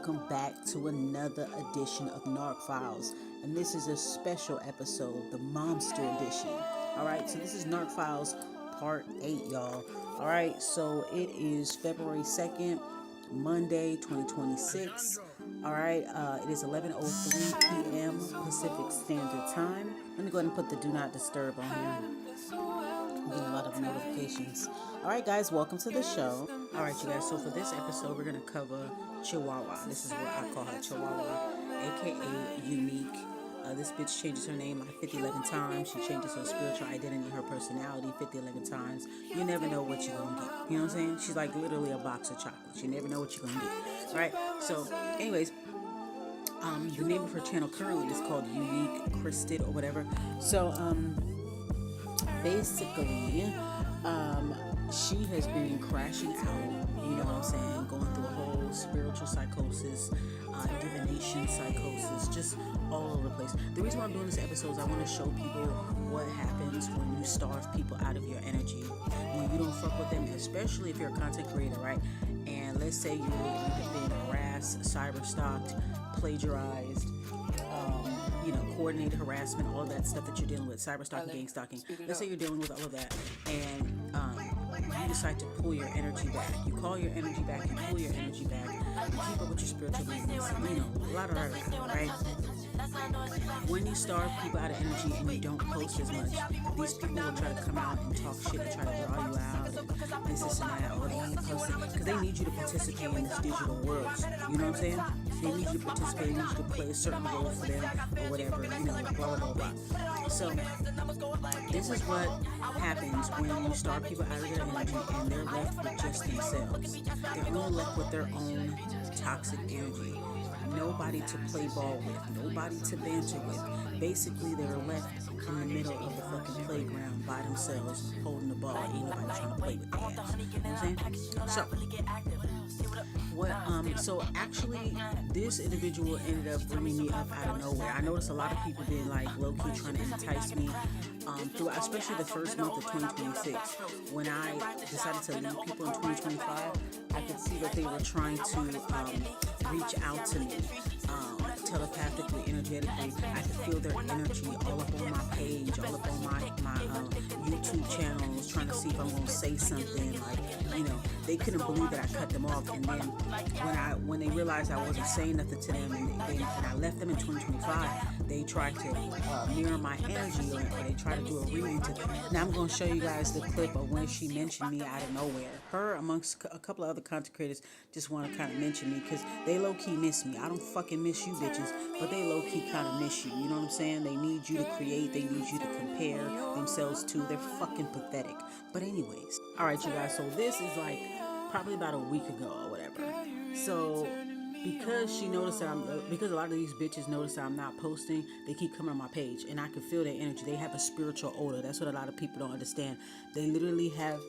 welcome back to another edition of Narc Files. And this is a special episode, the Momster edition. Alright, so this is Narc Files Part 8, y'all. Alright, so it is February 2nd, Monday, 2026. Alright, it is 11:03 p.m. Pacific Standard Time. Let me go ahead and put the Do Not Disturb on here. I'm getting a lot of notifications. Alright guys, welcome to the show. Alright you guys, so for this episode we're going to cover Chihuahua. This is what I call her, Chihuahua, aka Unique. This bitch changes her name like 50-11 times. She changes her spiritual identity, her personality 50-11 times. You never know what you're going to get. You know what I'm saying? She's like literally a box of chocolates. You never know what you're going to get. Alright, so anyways, the name of her channel currently is called Unique Christed or whatever. So, basically, she has been crashing out, you know what I'm saying, going through a whole spiritual psychosis, divination psychosis, just all over the place. The reason why I'm doing this episode is I want to show people what happens when you starve people out of your energy, when you don't fuck with them, especially if you're a content creator, right? And let's say you've been harassed, cyberstalked, plagiarized, coordinated harassment, all that stuff that you're dealing with, cyberstalking, gangstalking. Let's say you're dealing with all of that, and you decide to pull your energy back. You call your energy back, you pull your energy back, you keep up with your spiritual business, right? When you starve people out of energy and you don't post as much, these people will try to come out and talk shit and try to draw you out and this and that, or they ain't posting because they need you to participate in this digital world. You know what I'm saying? They need you to participate, they need you to play a certain role for them or whatever, blah, blah, blah, blah. So, this is what happens when you starve people out of their energy and they're left with just themselves. They're only left with their own toxic energy. Nobody to play ball with, nobody to banter with. Basically, they're left in the middle of the fucking playground by themselves, holding the ball. Ain't nobody trying to play with their ass. You know what I'm saying? So actually, this individual ended up bringing me up out of nowhere. I noticed a lot of people been like low-key trying to entice me throughout, especially the first month of 2026. When I decided to leave people in 2025, I could see that they were trying to reach out to me telepathically, energetically. I could feel their energy all up on my page, all up on my YouTube channels, trying to see if I'm going to say something. Like, they couldn't believe that I cut them off. And then when they realized I wasn't saying nothing to them and I left them in 2025, they tried to mirror my energy or they tried to do a reading. Now I'm going to show you guys the clip of when she mentioned me out of nowhere. Her, amongst a couple of other content creators, just want to kind of mention me because they low-key miss me. I don't fucking miss you bitches, but they low-key kind of miss you. You know what I'm saying? They need you to create. They need you to compare themselves to. They're fucking pathetic. But anyways. Alright, you guys. So this is like probably about a week ago or whatever. So because she noticed that because a lot of these bitches notice that I'm not posting, they keep coming on my page and I can feel their energy. They have a spiritual odor. That's what a lot of people don't understand. They literally have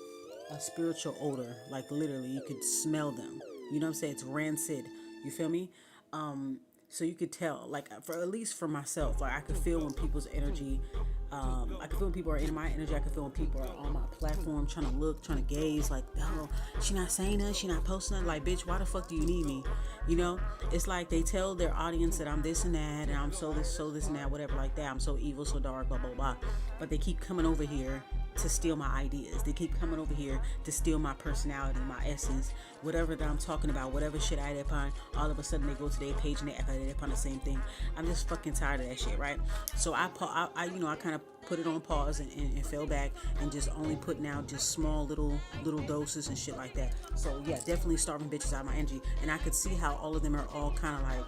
a spiritual odor. Like literally, you could smell them. You know what I'm saying? It's rancid. You feel me? So you could tell, like, at least for myself, like I could feel when people's energy, I could feel when people are in my energy. I could feel when people are on my platform trying to look, trying to gaze, like, oh, she not saying nothing, she not posting nothing. Like, bitch, why the fuck do you need me? You know, it's like they tell their audience that I'm this and that, and I'm so this and that, whatever like that. I'm so evil, so dark, blah, blah, blah. But they keep coming over here to steal my ideas. They keep coming over here to steal my personality, my essence, whatever that I'm talking about, whatever shit I add upon. All of a sudden they go to their page and they act like they're upon the same thing. I'm just fucking tired of that shit, right? So I kind of put it on pause and fell back and just only putting out just small little doses and shit like that. So yeah, definitely starving bitches out of my energy. And I could see how all of them are all kind of like,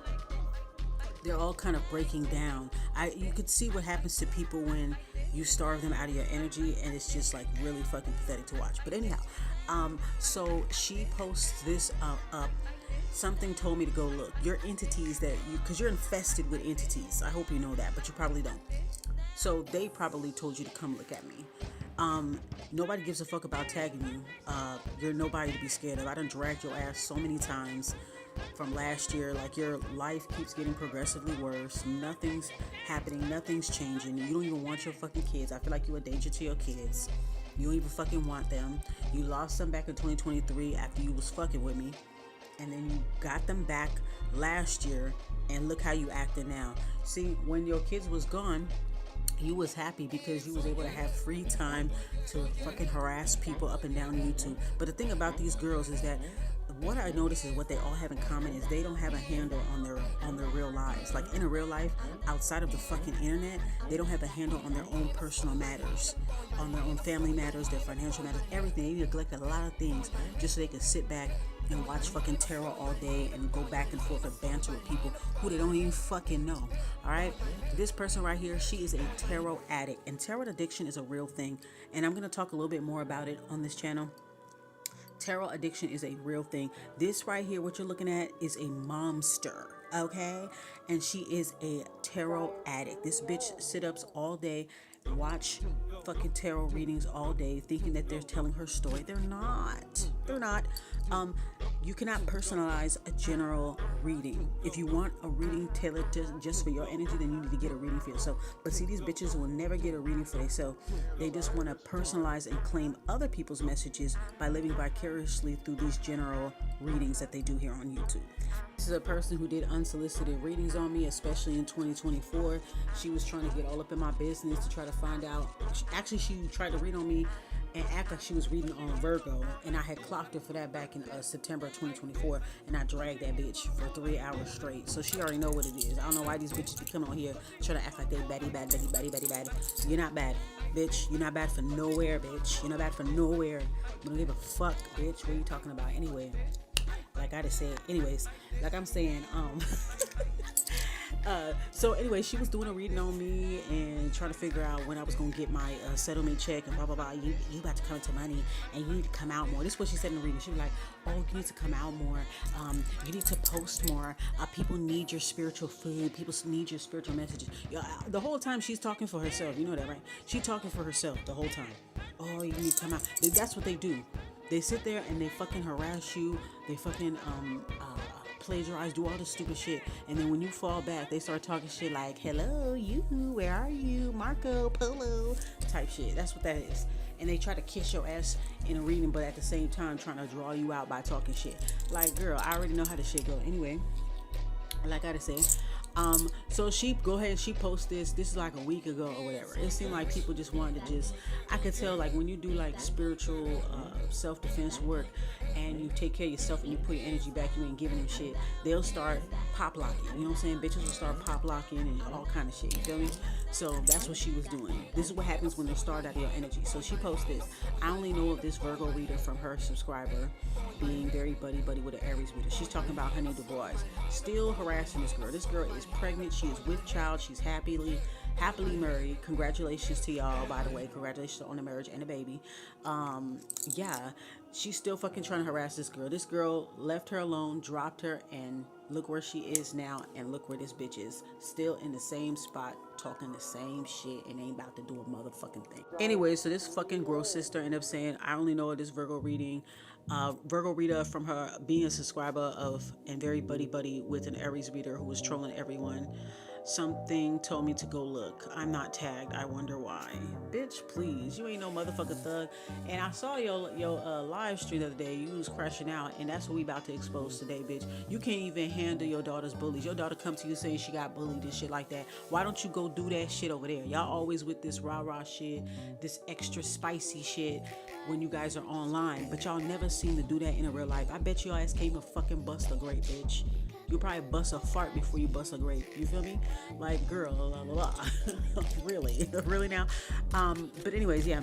they're all kind of breaking down. You could see what happens to people when you starve them out of your energy, and it's just like really fucking pathetic to watch. But anyhow, so she posts this up. Something told me to go look. Your entities because you're infested with entities. I hope you know that, but you probably don't. So they probably told you to come look at me. Nobody gives a fuck about tagging you. You're nobody to be scared of. I done dragged your ass so many times from last year. Like, your life keeps getting progressively worse. Nothing's happening. Nothing's changing. You don't even want your fucking kids. I feel like you're a danger to your kids. You don't even fucking want them. You lost them back in 2023 after you was fucking with me. and then you got them back last year, and look how you acting now. See, when your kids was gone, you was happy because you was able to have free time to fucking harass people up and down YouTube. But the thing about these girls is that what I notice is what they all have in common is they don't have a handle on their real lives. Like in a real life, outside of the fucking internet, they don't have a handle on their own personal matters, on their own family matters, their financial matters, everything. They neglect a lot of things just so they can sit back and watch fucking tarot all day and go back and forth and banter with people who they don't even fucking know. All right, this person right here, she is a tarot addict, and tarot addiction is a real thing, and I'm going to talk a little bit more about it on this channel. Tarot addiction is a real thing. This right here, what you're looking at, is a momster, okay? And she is a tarot addict. This bitch sit-ups all day, watch fucking tarot readings all day, thinking that they're telling her story. They're not. They're not. You cannot personalize a general reading. If you want a reading tailored just for your energy, then you need to get a reading for yourself. But see, these bitches will never get a reading for themselves. They just want to personalize and claim other people's messages by living vicariously through these general readings that they do here on YouTube. This is a person who did unsolicited readings on me, especially in 2024. She was trying to get all up in my business to try to find out. Actually, she tried to read on me and act like she was reading on Virgo, and I had clocked her for that back in September 2024, and I dragged that bitch for 3 hours straight. So she already know what it is. I don't know why these bitches be coming on here trying to act like they bad. You're not bad, bitch. You're not bad for nowhere, bitch. You're not bad for nowhere. You don't give a fuck, bitch. What are you talking about anyway? Like I just said, anyways, like I'm saying, so anyway, she was doing a reading on me and trying to figure out when I was going to get my settlement check and blah, blah, blah. You about to come into money and you need to come out more. This is what she said in the reading. She was like, oh, you need to come out more. You need to post more. People need your spiritual food. People need your spiritual messages. The whole time she's talking for herself. You know that, right? She's talking for herself the whole time. Oh, you need to come out. That's what they do. They sit there and they fucking harass you. They fucking plagiarize, do all this stupid shit, and then when you fall back, they start talking shit like, hello, you, where are you, Marco Polo, type shit. That's what that is. And they try to kiss your ass in a reading, but at the same time trying to draw you out by talking shit. Like, girl, I already know how this shit go. Anyway, like I say, so she go ahead and she posts this is like a week ago or whatever. It seemed like people just wanted to I could tell, like, when you do like spiritual self-defense work and you take care of yourself and you put your energy back, you ain't giving them shit, they'll start pop locking. You know what I'm saying? Bitches will start pop locking and all kind of shit. You feel me? So that's what she was doing. This is what happens when they start out of your energy. So she posts this. I only know of this Virgo reader from her subscriber being very buddy with an Aries reader. She's talking about Honey DuBois. Still harassing this girl. This girl is pregnant. She is with child. She's happily married. Congratulations to y'all, by the way. Congratulations on the marriage and the baby. Yeah, she's still fucking trying to harass this girl. This girl left her alone, dropped her, and look where she is now, and look where this bitch is. Still in the same spot, talking the same shit, and ain't about to do a motherfucking thing. Anyway, so this fucking gross sister ended up saying, I only know this Virgo reading. Virgo reader from her being a subscriber of and very buddy with an Aries reader who was trolling everyone. Something told me to go look. I'm not tagged. I wonder why. Bitch, please. You ain't no motherfucking thug. And I saw your live stream the other day. You was crashing out, and that's what we about to expose today, bitch. You can't even handle your daughter's bullies. Your daughter come to you saying she got bullied and shit like that. Why don't you go do that shit over there? Y'all always with this rah-rah shit, this extra spicy shit when you guys are online, but y'all never seem to do that in a real life. I bet your ass came to fucking bust a grape, bitch. You'll probably bust a fart before you bust a grape. You feel me? Like, girl, blah, blah, blah. really now. But anyways, yeah.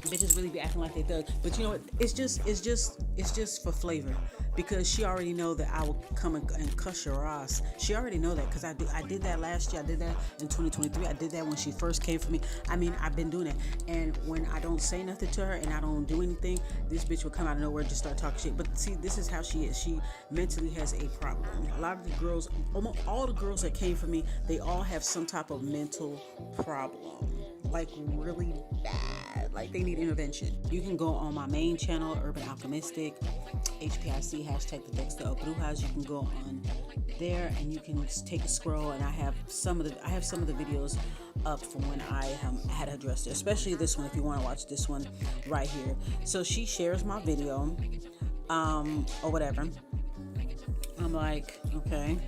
Bitches really be acting like they thug. But you know what? It's just for flavor. Because she already know that I will come and cuss your ass. She already know that because I did that last year. I did that in 2023. I did that when she first came for me. I mean, I've been doing it. And when I don't say nothing to her and I don't do anything, this bitch will come out of nowhere and just start talking shit. But see, this is how she is. She mentally has a problem. A lot of the girls, almost all the girls that came for me, they all have some type of mental problem. Like really bad. Like they need intervention. You can go on my main channel, Urban Alchemistic, H.P.I.C, hashtag the Dexter of Brujas. You can go on there and you can take a scroll, and I have some of the videos up from when I had addressed it, especially this one if you want to watch this one right here. So she shares my video or whatever, I'm like, okay.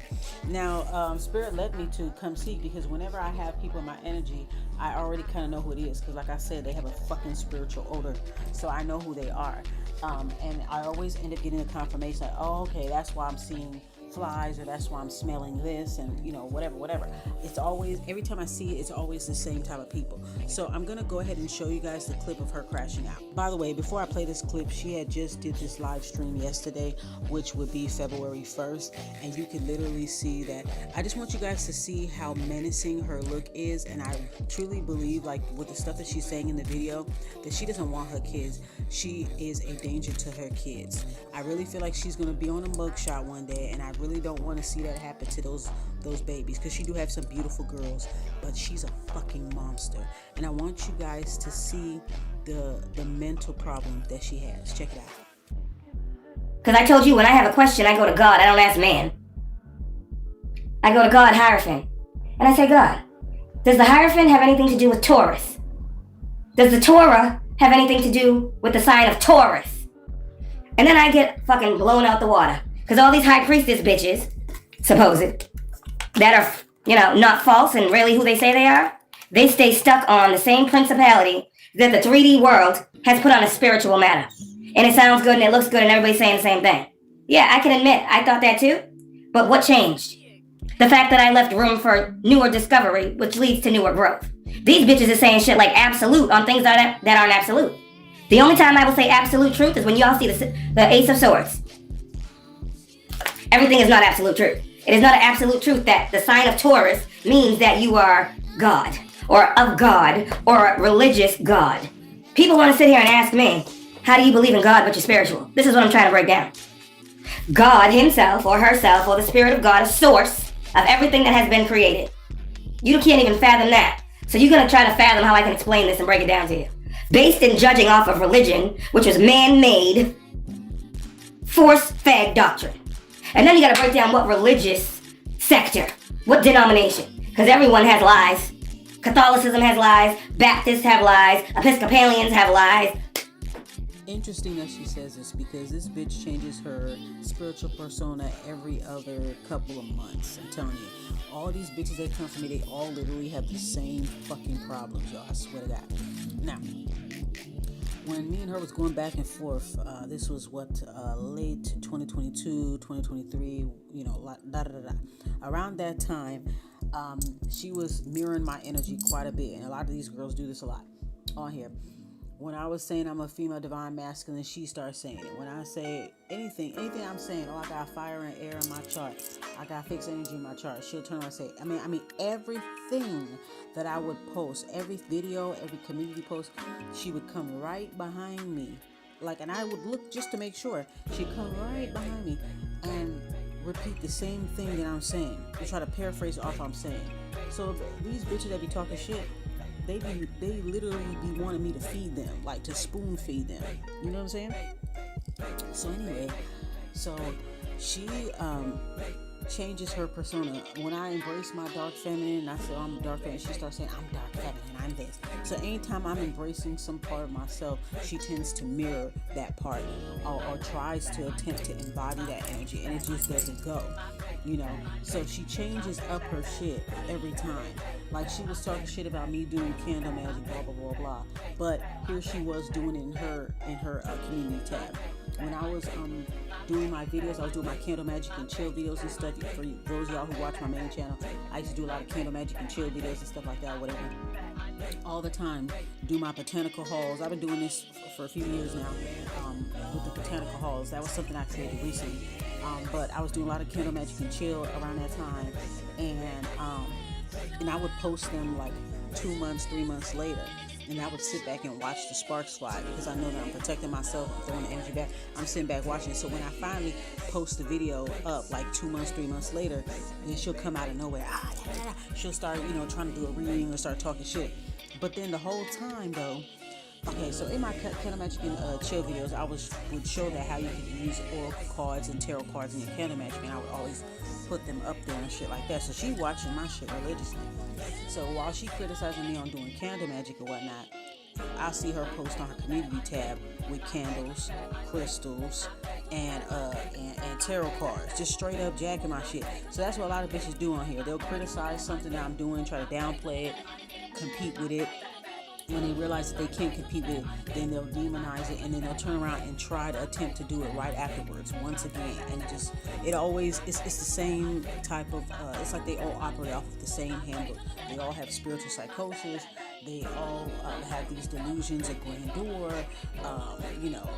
Now, Spirit led me to come seek, because whenever I have people in my energy, I already kind of know who it is. Because like I said, they have a fucking spiritual odor. So I know who they are. And I always end up getting a confirmation like, oh, okay, that's why I'm seeing flies, or that's why I'm smelling this, and whatever. It's always, every time I see it, it's always the same type of people. So I'm gonna go ahead and show you guys the clip of her crashing out. By the way, before I play this clip, she had just did this live stream yesterday, which would be February 1st, and you can literally see that. I just want you guys to see how menacing her look is, and I truly believe, like with the stuff that she's saying in the video, that she doesn't want her kids. She is a danger to her kids. I really feel like she's gonna be on a mugshot one day, and I really don't want to see that happen to those babies, because she do have some beautiful girls, but she's a fucking monster. And I want you guys to see the mental problem that she has. Check it out. Because I told you, when I have a question, I go to God. I don't ask man. I go to God, Hierophant, and I say, God, does the Hierophant have anything to do with Taurus? Does the Torah have anything to do with the sign of Taurus? And then I get fucking blown out the water. Because all these high priestess bitches, supposed, that are, not false and really who they say they are, they stay stuck on the same principality that the 3D world has put on a spiritual matter. And it sounds good and it looks good and everybody's saying the same thing. Yeah, I can admit, I thought that too. But what changed? The fact that I left room for newer discovery, which leads to newer growth. These bitches are saying shit like absolute on things that aren't absolute. The only time I will say absolute truth is when y'all see the Ace of Swords. Everything is not absolute truth. It is not an absolute truth that the sign of Taurus means that you are God, or of God, or a religious God. People want to sit here and ask me, how do you believe in God but you're spiritual? This is what I'm trying to break down. God himself, or herself, or the spirit of God, a source of everything that has been created. You can't even fathom that. So you're going to try to fathom how I can explain this and break it down to you. Based in judging off of religion, which was man-made, force-fed doctrine. And then you got to break down what religious sector, what denomination, because everyone has lies. Catholicism has lies, Baptists have lies, Episcopalians have lies. Interesting that she says this, because this bitch changes her spiritual persona every other couple of months. I'm telling you, all these bitches that come from me, they all literally have the same fucking problems, y'all. I swear to God. Now, when me and her was going back and forth, this was late 2022, 2023, around that time, she was mirroring my energy quite a bit, and a lot of these girls do this a lot on here. When I was saying I'm a female divine masculine, she starts saying it. When I say anything I'm saying, I got fire and air in my chart, I got fixed energy in my chart, she'll turn around and say, I mean everything that I would post, every video, every community post, she would come right behind me, and I would look just to make sure. She'd come right behind me and repeat the same thing that I'm saying, to try to paraphrase off I'm saying. So these bitches that be talking shit, they literally be wanting me to feed them, to spoon feed them. You know what I'm saying? So anyway, she changes her persona. When I embrace my dark feminine, I say, oh, I'm dark feminine, she starts saying, I'm dark feminine, I'm this. So anytime I'm embracing some part of myself, she tends to mirror that part, or tries to attempt to embody that energy, and it just doesn't go. So she changes up her shit every time. She was talking shit about me doing candle magic, blah blah blah blah. But here she was doing it in her community tab. When I was doing my videos, I was doing my candle magic and chill videos and stuff. For those of y'all who watch my main channel, I used to do a lot of candle magic and chill videos and stuff like that, whatever. All the time, do my botanical hauls. I've been doing this for a few years now, with the botanical hauls. That was something I created recently. But I was doing a lot of candle magic and chill around that time, and I would post them 2 months, 3 months later, and I would sit back and watch the sparks fly, because I know that I'm protecting myself, I'm throwing the energy back, I'm sitting back watching. So when I finally post the video up 2 months, 3 months later, then she'll come out of nowhere, she'll start trying to do a reading or start talking shit. But then the whole time though, okay, so in my candle magic and chill videos, I would show that how you could use oracle cards and tarot cards in your candle magic, and I would always put them up there and shit like that. So she watching my shit religiously. So while she criticizing me on doing candle magic or whatnot, I'll see her post on her community tab with candles, crystals, and tarot cards, just straight up jacking my shit. So that's what a lot of bitches do on here. They'll criticize something that I'm doing, try to downplay it, compete with it. When they realize that they can't compete with it, then they'll demonize it, and then they'll turn around and try to attempt to do it right afterwards once again. And it always it's the same type of it's like they all operate off of the same handbook. They all have spiritual psychosis. They all have these delusions of grandeur,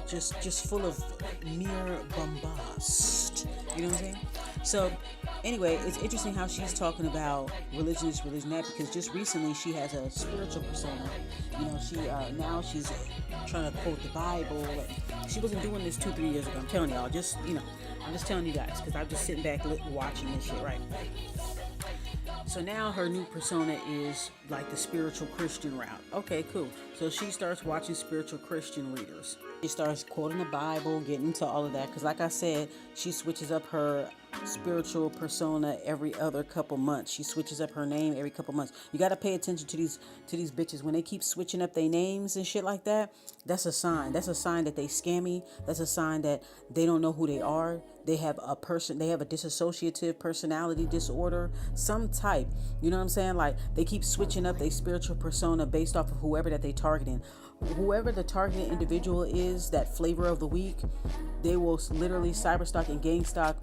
just full of mere bombast. You know what I'm saying? So anyway, it's interesting how she's talking about religion is religion that, because just recently she has a spiritual persona. She now she's trying to quote the Bible. She wasn't doing this 2-3 years ago. I'm telling y'all, I'm just telling you guys because I'm just sitting back watching this shit, right? So now her new persona is like the spiritual Christian route. Okay, cool. So she starts watching spiritual Christian readers. She starts quoting the Bible, getting into all of that. Because like I said, she switches up her spiritual persona every other couple months. She switches up her name every couple months. You got to pay attention to these bitches. When they keep switching up their names and shit like that, that's a sign. That's a sign that they scammy. That's a sign that they don't know who they are. They have a dissociative personality disorder, some type. You know what I'm saying? Like they keep switching up their spiritual persona based off of whoever that they targeting. Whoever the targeted individual is, that flavor of the week, they will literally cyberstalk and gangstalk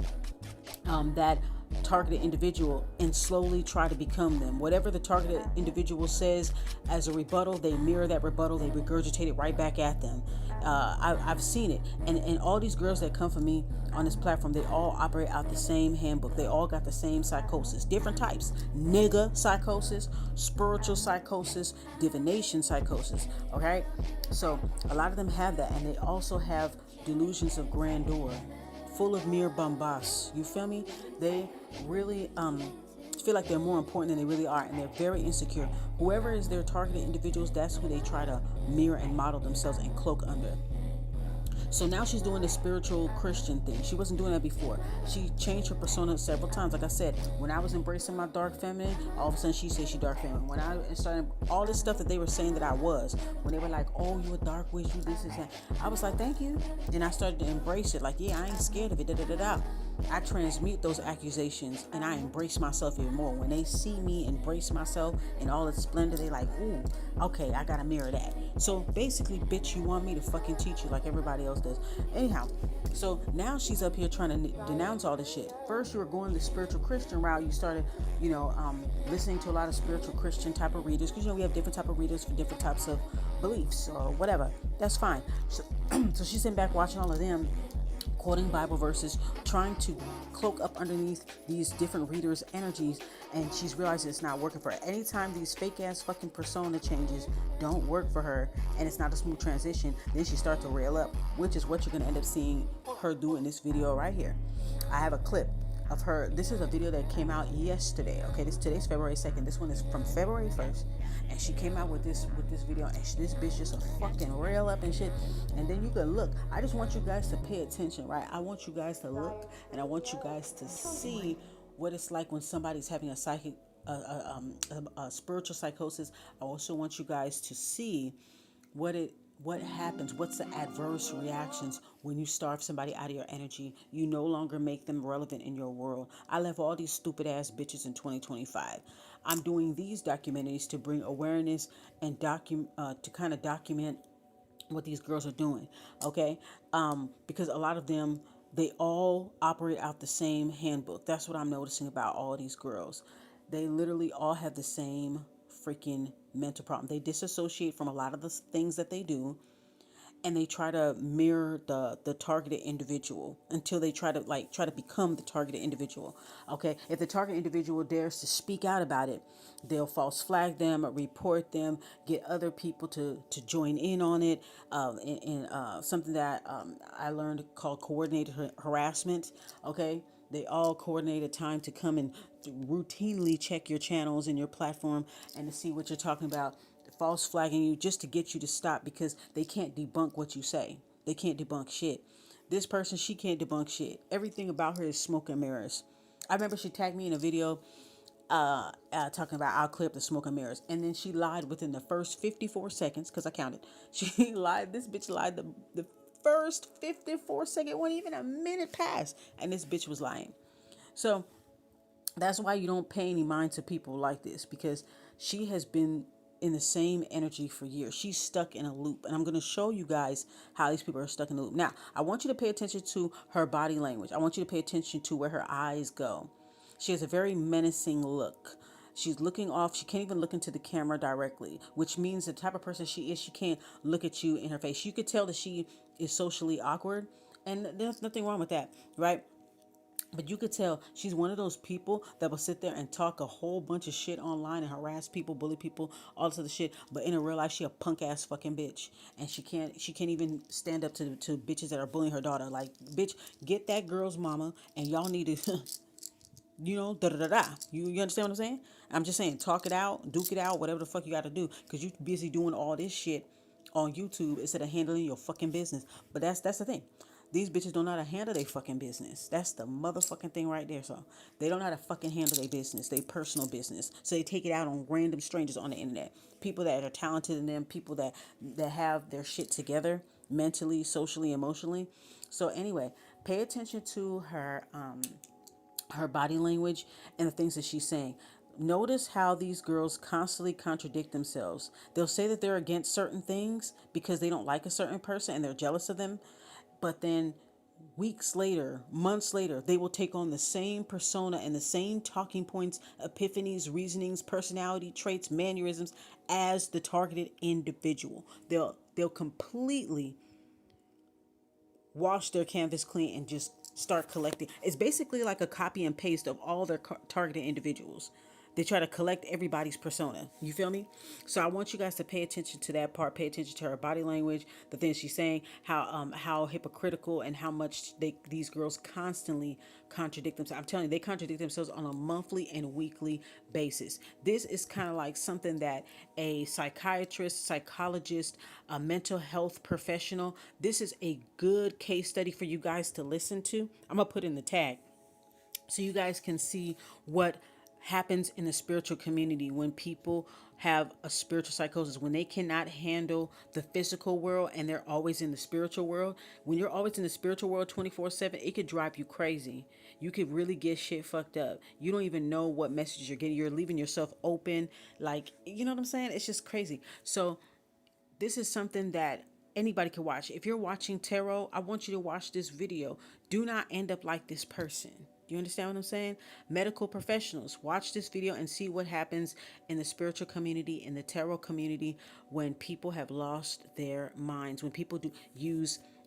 that targeted individual and slowly try to become them. Whatever the targeted individual says as a rebuttal, they mirror that rebuttal, they regurgitate it right back at them. I've seen it, and all these girls that come for me on this platform, they all operate out the same handbook. They all got the same psychosis, different types: nigga psychosis, spiritual psychosis, divination psychosis. Okay, so a lot of them have that, and they also have delusions of grandeur, full of mere bombast. You feel me? They really feel like they're more important than they really are, and they're very insecure. Whoever is their targeted individuals, that's who they try to mirror and model themselves and cloak under. So now she's doing the spiritual Christian thing. She wasn't doing that before. She changed her persona several times. Like I said, when I was embracing my dark feminine, all of a sudden she said she dark feminine. When I started all this stuff that they were saying that I was, when they were like, oh, you a dark witch, you this, that, I was like, thank you. And I started to embrace it. Like, yeah, I ain't scared of it, da-da-da-da. I transmute those accusations and I embrace myself even more. When they see me embrace myself in all its splendor, they like, ooh, okay, I gotta mirror that. So basically, bitch, you want me to fucking teach you like everybody else does. Anyhow, so now she's up here trying to denounce all this shit. First, you were going the spiritual Christian route. You started, listening to a lot of spiritual Christian type of readers, because we have different type of readers for different types of beliefs or whatever. That's fine. So, so she's sitting back watching all of them, quoting Bible verses, trying to cloak up underneath these different readers' energies, and she's realizing it's not working for her. Anytime these fake ass fucking persona changes don't work for her, and it's not a smooth transition, then she starts to rail up, which is what you're gonna end up seeing her do in this video right here. I have a clip of her. This is a video that came out yesterday. Okay, today's February 2nd. This one is from February 1st, and she came out with this video, and this bitch just a fucking rail up and shit. And then you can look. I just want you guys to pay attention, right? I want you guys to look, and I want you guys to see what it's like when somebody's having a psychic, a spiritual psychosis. I also want you guys to see what happens, what's the adverse reactions when you starve somebody out of your energy. You no longer make them relevant in your world. I left all these stupid ass bitches in 2025. I'm doing these documentaries to bring awareness and to kind of document what these girls are doing, okay? Because a lot of them, they all operate out the same handbook. That's what I'm noticing about all these girls. They literally all have the same freaking mental problem. They disassociate from a lot of the things that they do, and they try to mirror the targeted individual until they try to become the targeted individual. Okay, if the target individual dares to speak out about it, they'll false flag them, report them, get other people to join in on it, in something that I learned called coordinated harassment. Okay, they all coordinate a time to come and routinely check your channels and your platform and to see what you're talking about, false flagging you just to get you to stop, because they can't debunk what you say. They can't debunk shit. This person, she can't debunk shit. Everything about her is smoke and mirrors. I remember she tagged me in a video talking about I'll clear up the smoke and mirrors, and then she lied within the first 54 seconds, because I counted. She lied. This bitch lied the first 54 seconds, it wasn't even a minute past, and this bitch was lying. So that's why you don't pay any mind to people like this, because she has been in the same energy for years. She's stuck in a loop, and I'm going to show you guys how these people are stuck in a loop. Now, I want you to pay attention to her body language. I want you to pay attention to where her eyes go. She has a very menacing look. She's looking off. She can't even look into the camera directly, which means the type of person she is, she can't look at you in her face. You could tell that she is socially awkward, and there's nothing wrong with that, right? But you could tell she's one of those people that will sit there and talk a whole bunch of shit online and harass people, bully people, all this other shit. But in real life, she a punk ass fucking bitch, and she can't even stand up to bitches that are bullying her daughter. Like, bitch, get that girl's mama, and y'all need to, da da da da. You understand what I'm saying? I'm just saying, talk it out, duke it out, whatever the fuck you got to do, because you busy doing all this shit on YouTube instead of handling your fucking business. But that's the thing. These bitches don't know how to handle their fucking business. That's the motherfucking thing right there. So they don't know how to fucking handle their business, their personal business. So they take it out on random strangers on the internet. People that are talented in them, people that have their shit together mentally, socially, emotionally. So anyway, pay attention to her body language and the things that she's saying. Notice how these girls constantly contradict themselves. They'll say that they're against certain things because they don't like a certain person and they're jealous of them. But then weeks later, months later, they will take on the same persona and the same talking points, epiphanies, reasonings, personality traits, mannerisms as the targeted individual. They'll completely wash their canvas clean and just start collecting. It's basically like a copy and paste of all their targeted individuals. They try to collect everybody's persona. You feel me? So I want you guys to pay attention to that part. Pay attention to her body language, the things she's saying, how hypocritical and how much these girls constantly contradict themselves. I'm telling you, they contradict themselves on a monthly and weekly basis. This is kind of like something that a psychiatrist, psychologist, a mental health professional, this is a good case study for you guys to listen to. I'm going to put in the tag so you guys can see what happens in the spiritual community when people have a spiritual psychosis, when they cannot handle the physical world and they're always in the spiritual world. When you're always in the spiritual world 24/7, it could drive you crazy. You could really get shit fucked up. You don't even know what message you're getting. You're leaving yourself open. Like, you know what I'm saying? It's just crazy. So this is something that anybody can watch. If you're watching tarot, I want you to watch this video. Do not end up like this person. You understand what I'm saying? Medical professionals, watch this video and see what happens in the spiritual community, in the tarot community, when people have lost their minds, when people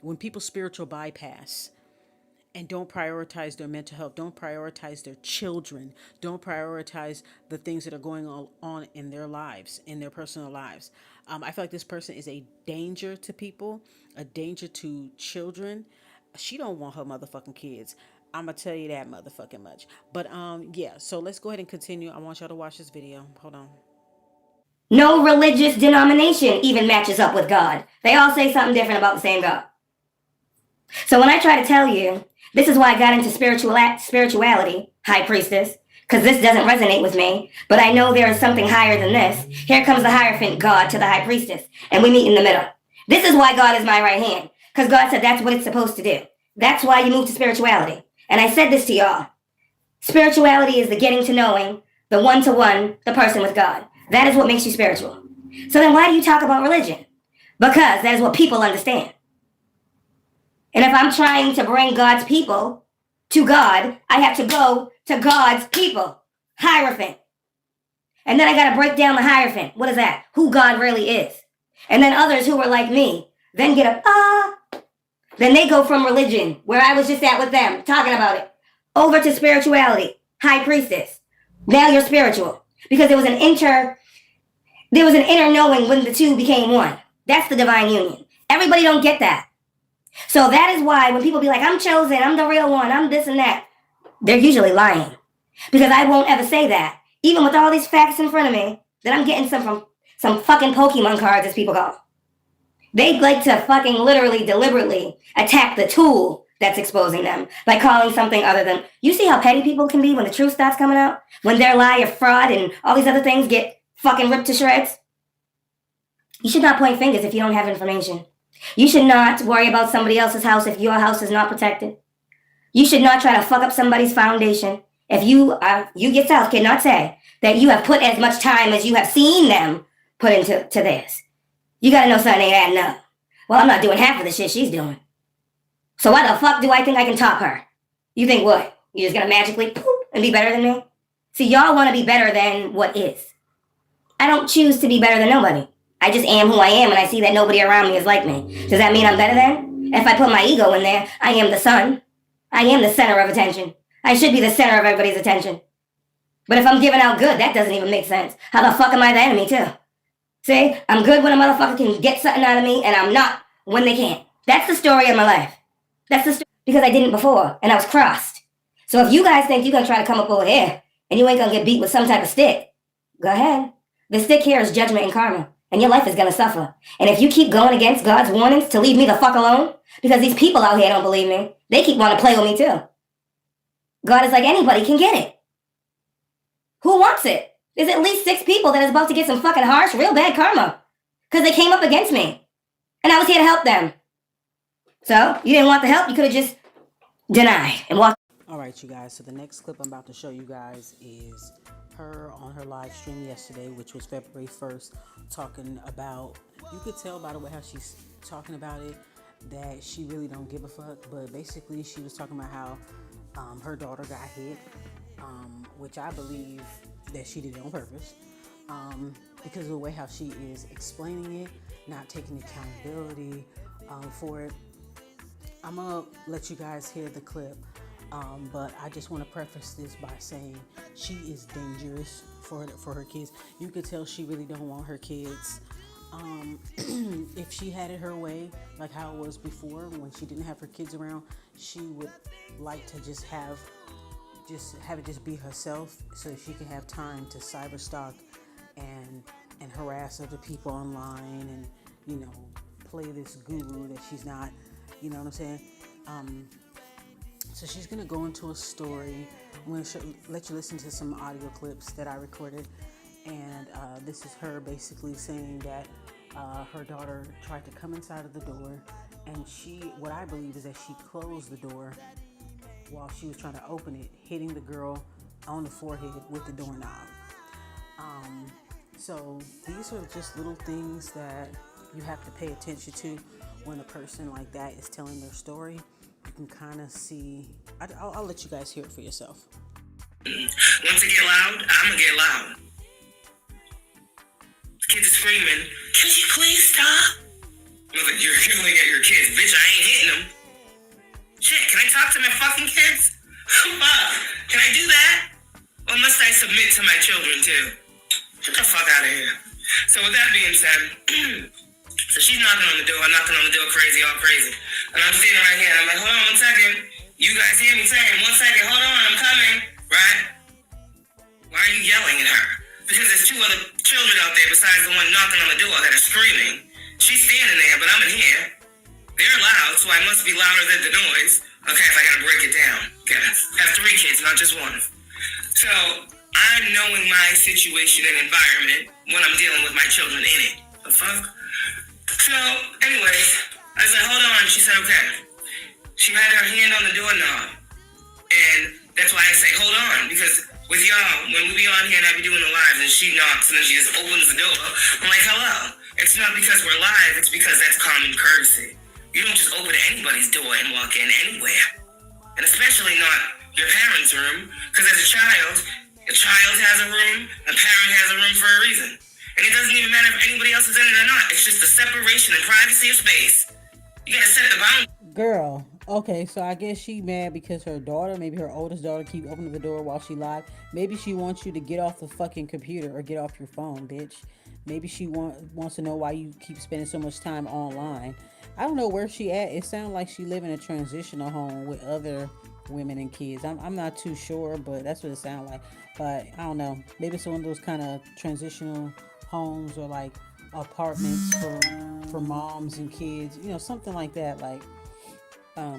when people spiritual bypass and don't prioritize their mental health, don't prioritize their children, don't prioritize the things that are going on in their lives, in their personal lives. I feel like this person is a danger to people, a danger to children. She don't want her motherfucking kids. I'm gonna tell you that motherfucking much. But yeah, so let's go ahead and continue. I want y'all to watch this video. Hold on. No religious denomination even matches up with God. They all say something different about the same God. So when I try to tell you, this is why I got into spirituality, high priestess, because this doesn't resonate with me, but I know there is something higher than this. Here comes the Hierophant God to the high priestess, and we meet in the middle. This is why God is my right hand, because God said that's what it's supposed to do. That's why you move to spirituality. And I said this to y'all. Spirituality is the getting to knowing, the one-to-one, the person with God. That is what makes you spiritual. So then why do you talk about religion? Because that is what people understand. And if I'm trying to bring God's people to God, I have to go to God's people. Hierophant. And then I got to break down the Hierophant. What is that? Who God really is. And then others who were like me then get up, Then they go from religion, where I was just at with them, talking about it, over to spirituality, high priestess. Now you're spiritual. Because there was an inner knowing when the two became one. That's the divine union. Everybody don't get that. So that is why when people be like, I'm chosen, I'm the real one, I'm this and that, they're usually lying. Because I won't ever say that. Even with all these facts in front of me, that I'm getting from some fucking Pokemon cards, as people call them. They like to fucking literally, deliberately attack the tool that's exposing them by calling something other than... You see how petty people can be when the truth starts coming out? When their lie or fraud and all these other things get fucking ripped to shreds? You should not point fingers if you don't have information. You should not worry about somebody else's house if your house is not protected. You should not try to fuck up somebody's foundation. If you yourself cannot say that you have put as much time as you have seen them put into this. You gotta know something ain't adding up. Well, I'm not doing half of the shit she's doing. So why the fuck do I think I can top her? You think what? You just gonna magically poof and be better than me? See, y'all wanna be better than what is. I don't choose to be better than nobody. I just am who I am, and I see that nobody around me is like me. Does that mean I'm better than? If I put my ego in there, I am the sun. I am the center of attention. I should be the center of everybody's attention. But if I'm giving out good, that doesn't even make sense. How the fuck am I the enemy, too? See, I'm good when a motherfucker can get something out of me, and I'm not when they can't. That's the story of my life. That's the story. Because I didn't before, and I was crossed. So if you guys think you're going to try to come up over here, and you ain't going to get beat with some type of stick, go ahead. The stick here is judgment and karma, and your life is going to suffer. And if you keep going against God's warnings to leave me the fuck alone, because these people out here don't believe me, they keep wanting to play with me too. God is like, anybody can get it. Who wants it? There's at least 6 people that is about to get some fucking harsh, real bad karma. Because they came up against me. And I was here to help them. So, you didn't want the help, you could have just denied and walked. Alright, you guys, so the next clip I'm about to show you guys is her on her live stream yesterday, which was February 1st, talking about, you could tell by the way how she's talking about it, that she really don't give a fuck, but basically she was talking about how her daughter got hit, which I believe that she did it on purpose, because of the way how she is explaining it, not taking accountability for it. I'm gonna let you guys hear the clip, but I just want to preface this by saying she is dangerous for her kids. You could tell she really don't want her kids. If she had it her way, like how it was before when she didn't have her kids around, she would like to just have it just be herself, so she can have time to cyberstalk and harass other people online, and play this guru that she's not. You know what I'm saying? So she's gonna go into a story. I'm gonna let you listen to some audio clips that I recorded, and this is her basically saying that her daughter tried to come inside of the door, and what I believe is that she closed the door while she was trying to open it, hitting the girl on the forehead with the doorknob. So these are just little things that you have to pay attention to when a person like that is telling their story. You can kind of see. I'll let you guys hear it for yourself. Once it get loud, I'ma get loud. Kids are screaming, "Can you please stop?" Mother, you're yelling at your kids. Bitch, I ain't hitting them. Shit, can I talk to my fucking kids? Fuck, can I do that? Or must I submit to my children too? Get the fuck out of here. So with that being said, so she's knocking on the door, all crazy. And I'm standing right here, and I'm like, hold on 1 second. You guys hear me saying, 1 second, hold on, I'm coming, right? Why are you yelling at her? Because there's 2 other children out there besides the one knocking on the door that are screaming. She's standing there, but I'm in here. They're loud, so I must be louder than the noise. Okay, if I gotta break it down. Okay, I have 3 kids, not just 1. So, I'm knowing my situation and environment when I'm dealing with my children in it. The fuck? So, anyways, I was like, hold on. She said, okay. She had her hand on the doorknob. And that's why I say, hold on. Because with y'all, when we be on here and I be doing the lives and she knocks and then she just opens the door, I'm like, hello. It's not because we're live. It's because that's common courtesy. You don't just open anybody's door and walk in anywhere. And especially not your parents' room. Because as a child has a room, a parent has a room for a reason. And it doesn't even matter if anybody else is in it or not. It's just the separation and privacy of space. You gotta set the boundary. Girl, okay, so I guess she mad because her daughter, maybe her oldest daughter, keep opening the door while she live. Maybe she wants you to get off the fucking computer or get off your phone, bitch. Maybe she wants to know why you keep spending so much time online. I don't know where she at. It sounds like she live in a transitional home with other women and kids. I'm not too sure, but that's what it sounds like. But I don't know. Maybe it's one of those kind of transitional homes or like apartments for moms and kids, something like that. Like I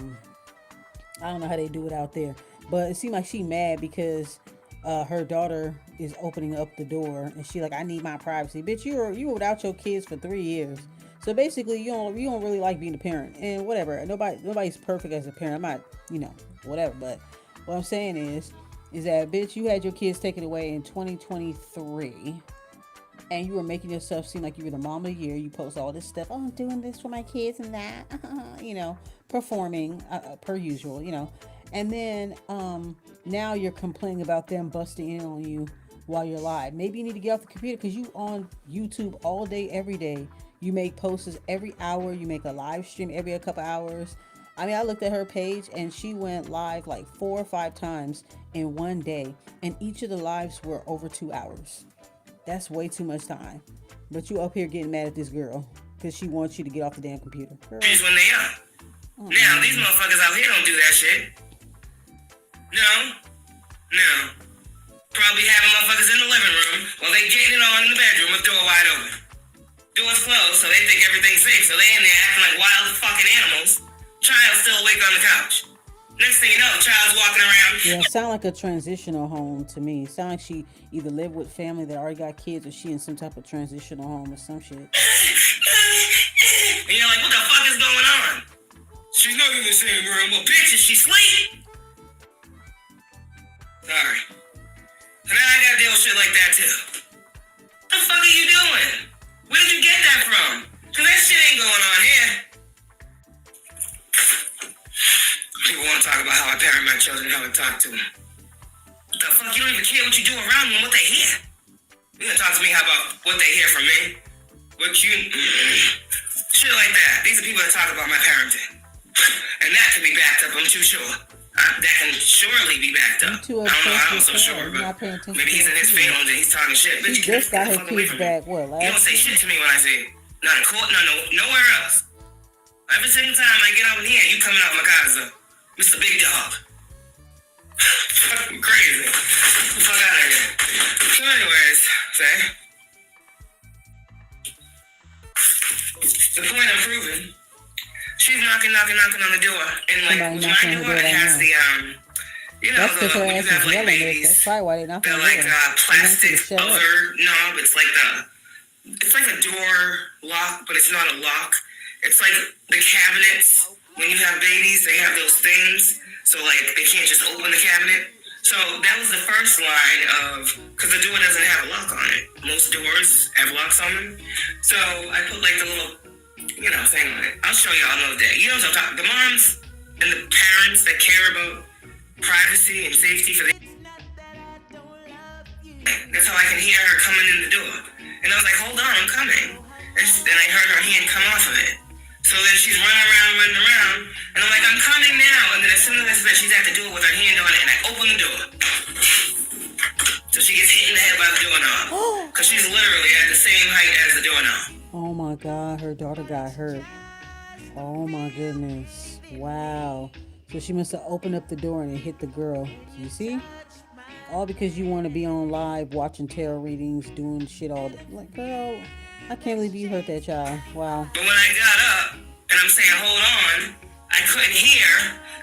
don't know how they do it out there, but it seemed like she mad because her daughter is opening up the door and she like, I need my privacy. Bitch, you were without your kids for 3 years, So basically, you don't really like being a parent, and whatever. Nobody's perfect as a parent. I'm not, whatever. But what I'm saying is that bitch, you had your kids taken away in 2023, and you were making yourself seem like you were the mom of the year. You post all this stuff. Oh, I'm doing this for my kids and that, performing per usual, and then now you're complaining about them busting in on you while you're live. Maybe you need to get off the computer because you on YouTube all day, every day. You make posts every hour. You make a live stream every couple hours. I mean, I looked at her page and she went live like 4 or 5 times in one day, and each of the lives were over 2 hours. That's way too much time. But you up here getting mad at this girl because she wants you to get off the damn computer. Girl. When they young. Now, these motherfuckers out here don't do that shit. No. Probably having motherfuckers in the living room while they getting it on in the bedroom with door wide open. Doors closed, so they think everything's safe. So they in there acting like wild fucking animals. Child still awake on the couch. Next thing you know, the child's walking around. Yeah, it sound like a transitional home to me. It sound like she either lived with family that already got kids, or she in some type of transitional home or some shit. And you're like, what the fuck is going on? She's not in the same room. Well, bitch, is she asleep? Sorry. And now I gotta deal with shit like that too. What the fuck are you doing? Where did you get that from? Cause that shit ain't going on here. People want to talk about how I parent my children and how I talk to them. What the fuck? You don't even care what you do around them and what they hear. You gonna talk to me about what they hear from me? Shit like that. These are people that talk about my parenting. And that can be backed up, I'm too sure. That can surely be backed up. I'm so sure, but maybe he's in his feelings and he's talking shit. He just got his kids back, what, last You don't say shit to me when I say it. Not in court, nowhere else. Every single time I get up in here, you coming out my casa, Mr. Big Dog. Fucking crazy. Fuck out of here. So anyways, the point I'm proving, she's knocking on the door, and like my door has the that's because her when ass you have is like yelling. babies, That's probably why they're not they're gonna like plastic shut up. other knob. It's like a door lock, but it's not a lock. It's like the cabinets when you have babies, they have those things, so like they can't just open the cabinet. So that was the first line of, because the door doesn't have a lock on it. Most doors have locks on them. So I put like the little, thing on it. I'll show y'all another day. You know what I'm talking about? The moms and the parents that care about privacy and safety for the... That's how I can hear her coming in the door. And I was like, hold on, I'm coming. And I heard her hand come off of it. So then she's running around, and I'm like, I'm coming now. And then as soon as I said, she's at the door with her hand on it, and I open the door. So she gets hit in the head by the doorknob. Because she's literally at the same height as the doorknob. Oh my God, her daughter got hurt. Oh my goodness. Wow. So she must have opened up the door and it hit the girl. You see? All because you want to be on live watching tarot readings, doing shit all day. Like, girl, I can't believe you hurt that child. Wow. But when I got up and I'm saying, hold on, I couldn't hear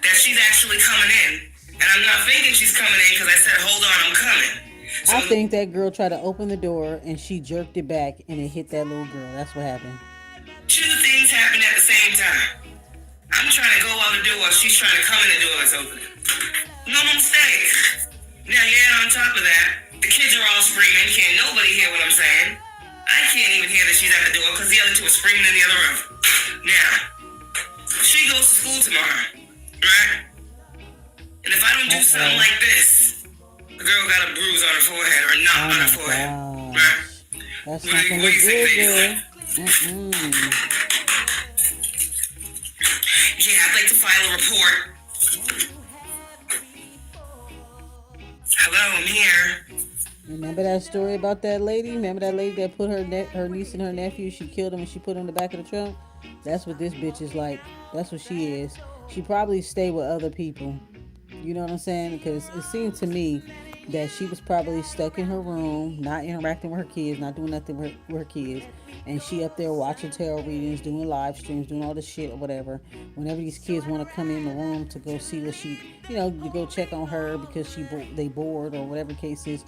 that she's actually coming in. And I'm not thinking she's coming in because I said, hold on, I'm coming. So I think that girl tried to open the door and she jerked it back and it hit that little girl. That's what happened. 2 things happened at the same time. I'm trying to go out the door, she's trying to come in the door that's opening. No mistake. Now, yeah, on top of that, the kids are all screaming. Can't nobody hear what I'm saying. I can't even hear that she's at the door because the other 2 are screaming in the other room. Now, she goes to school tomorrow, right? And if I don't do something like this, the girl got a bruise on her forehead or a knot on her forehead, right? That's What not do gonna you look think they good, do? Yeah, I'd like to file a report. Hello, I'm here. Remember that story about that lady? Remember that lady that put her niece and her nephew, she killed them and she put them in the back of the trunk? That's what this bitch is like. That's what she is. She probably stayed with other people. You know what I'm saying? Because it seemed to me that she was probably stuck in her room, not interacting with her kids, not doing nothing with her kids. And she up there watching tarot readings, doing live streams, doing all this shit or whatever. Whenever these kids want to come in the room to go see what she, to go check on her because they bored or whatever the case is.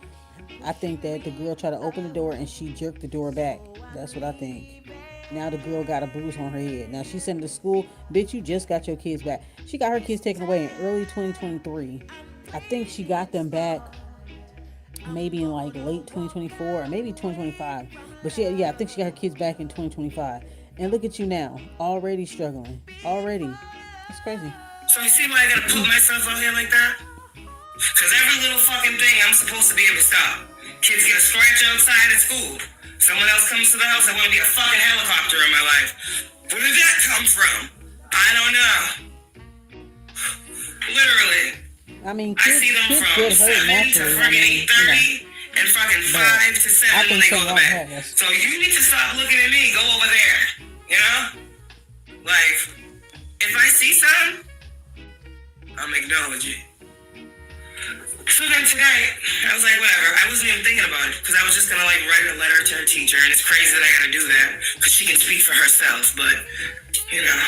I think that the girl tried to open the door and she jerked the door back. That's what I think. Now the girl got a bruise on her head. Now she's sent to school. Bitch, you just got your kids back. She got her kids taken away in early 2023. I think she got them back maybe in like late 2024 or maybe 2025. But I think she got her kids back in 2025. And look at you now, already struggling. Already. It's crazy. So you see why I gotta put myself out here like that? Because every little fucking thing I'm supposed to be able to stop. Kids get a scratch outside at school. Someone else comes to the house, I want to be a fucking helicopter in my life. Where did that come from? I don't know. Literally. I mean, I see them from 7 to friggin' 8:30 and fucking 5 to 7 when they go to bed. So you need to stop looking at me, go over there. You know? Like, if I see something, I'm acknowledging. So then today, I was like, whatever. I wasn't even thinking about it because I was just gonna like write a letter to her teacher, and it's crazy that I gotta do that because she can speak for herself. But you know,